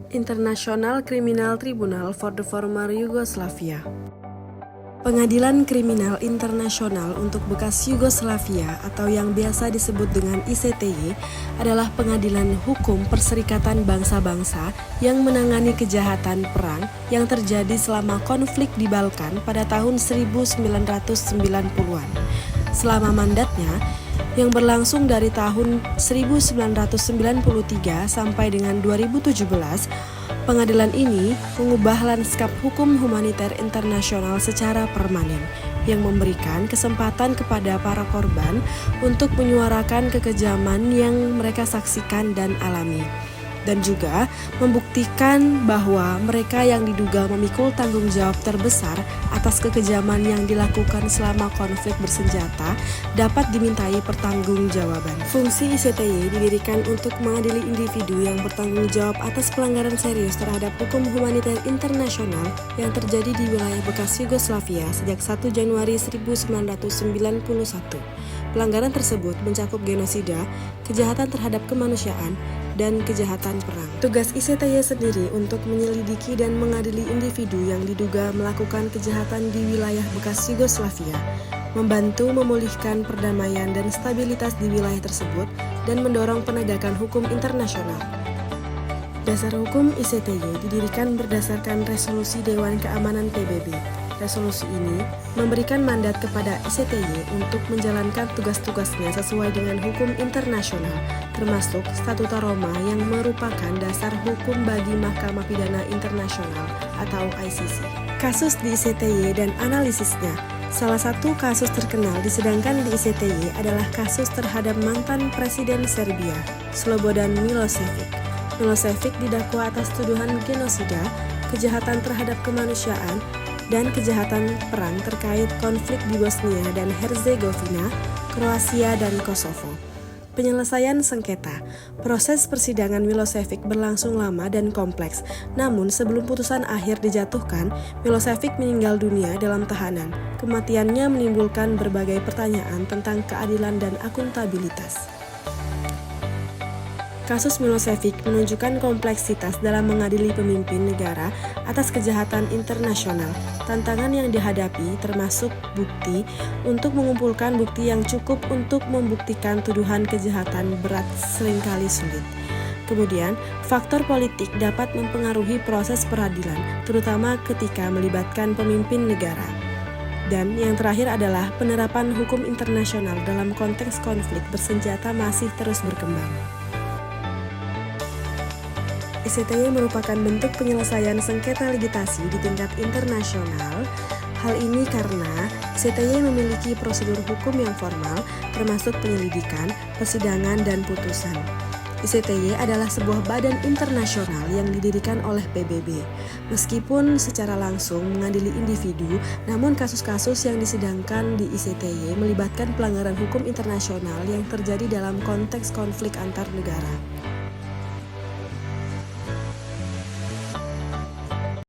International Criminal Tribunal for the Former Yugoslavia. Pengadilan Kriminal Internasional untuk bekas Yugoslavia atau yang biasa disebut dengan ICTY adalah pengadilan hukum Perserikatan Bangsa-Bangsa yang menangani kejahatan perang yang terjadi selama konflik di Balkan pada tahun 1990-an. Selama mandatnya, yang berlangsung dari tahun 1993 sampai dengan 2017, pengadilan ini mengubah lanskap hukum humaniter internasional secara permanen, yang memberikan kesempatan kepada para korban untuk menyuarakan kekejaman yang mereka saksikan dan alami, dan juga membuktikan bahwa mereka yang diduga memikul tanggung jawab terbesar atas kekejaman yang dilakukan selama konflik bersenjata dapat dimintai pertanggungjawaban. Fungsi ICTY didirikan untuk mengadili individu yang bertanggung jawab atas pelanggaran serius terhadap hukum humaniter internasional yang terjadi di wilayah bekas Yugoslavia sejak 1 Januari 1991. Pelanggaran tersebut mencakup genosida, kejahatan terhadap kemanusiaan, dan kejahatan perang. Tugas ICTY sendiri untuk menyelidiki dan mengadili individu yang diduga melakukan kejahatan di wilayah bekas Yugoslavia, membantu memulihkan perdamaian dan stabilitas di wilayah tersebut, dan mendorong penegakan hukum internasional. Dasar hukum ICTY didirikan berdasarkan resolusi Dewan Keamanan PBB. Resolusi ini memberikan mandat kepada ICTY untuk menjalankan tugas-tugasnya sesuai dengan hukum internasional, termasuk Statuta Roma yang merupakan dasar hukum bagi Mahkamah Pidana Internasional atau ICC. Kasus di ICTY dan analisisnya. Salah satu kasus terkenal disedangkan di ICTY adalah kasus terhadap mantan Presiden Serbia, Slobodan Milošević. Milošević didakwa atas tuduhan genosida, kejahatan terhadap kemanusiaan, dan kejahatan perang terkait konflik di Bosnia dan Herzegovina, Kroasia, dan Kosovo. Penyelesaian sengketa. Proses persidangan Milošević berlangsung lama dan kompleks, namun sebelum putusan akhir dijatuhkan, Milošević meninggal dunia dalam tahanan. Kematiannya menimbulkan berbagai pertanyaan tentang keadilan dan akuntabilitas. Kasus Milošević menunjukkan kompleksitas dalam mengadili pemimpin negara atas kejahatan internasional. Tantangan yang dihadapi termasuk bukti untuk mengumpulkan bukti yang cukup untuk membuktikan tuduhan kejahatan berat seringkali sulit. Kemudian, faktor politik dapat mempengaruhi proses peradilan, terutama ketika melibatkan pemimpin negara. Dan yang terakhir adalah penerapan hukum internasional dalam konteks konflik bersenjata masih terus berkembang. ICTY merupakan bentuk penyelesaian sengketa litigasi di tingkat internasional. Hal ini karena ICTY memiliki prosedur hukum yang formal, termasuk penyelidikan, persidangan, dan putusan. ICTY adalah sebuah badan internasional yang didirikan oleh PBB. Meskipun secara langsung mengadili individu, namun kasus-kasus yang disidangkan di ICTY melibatkan pelanggaran hukum internasional yang terjadi dalam konteks konflik antar negara.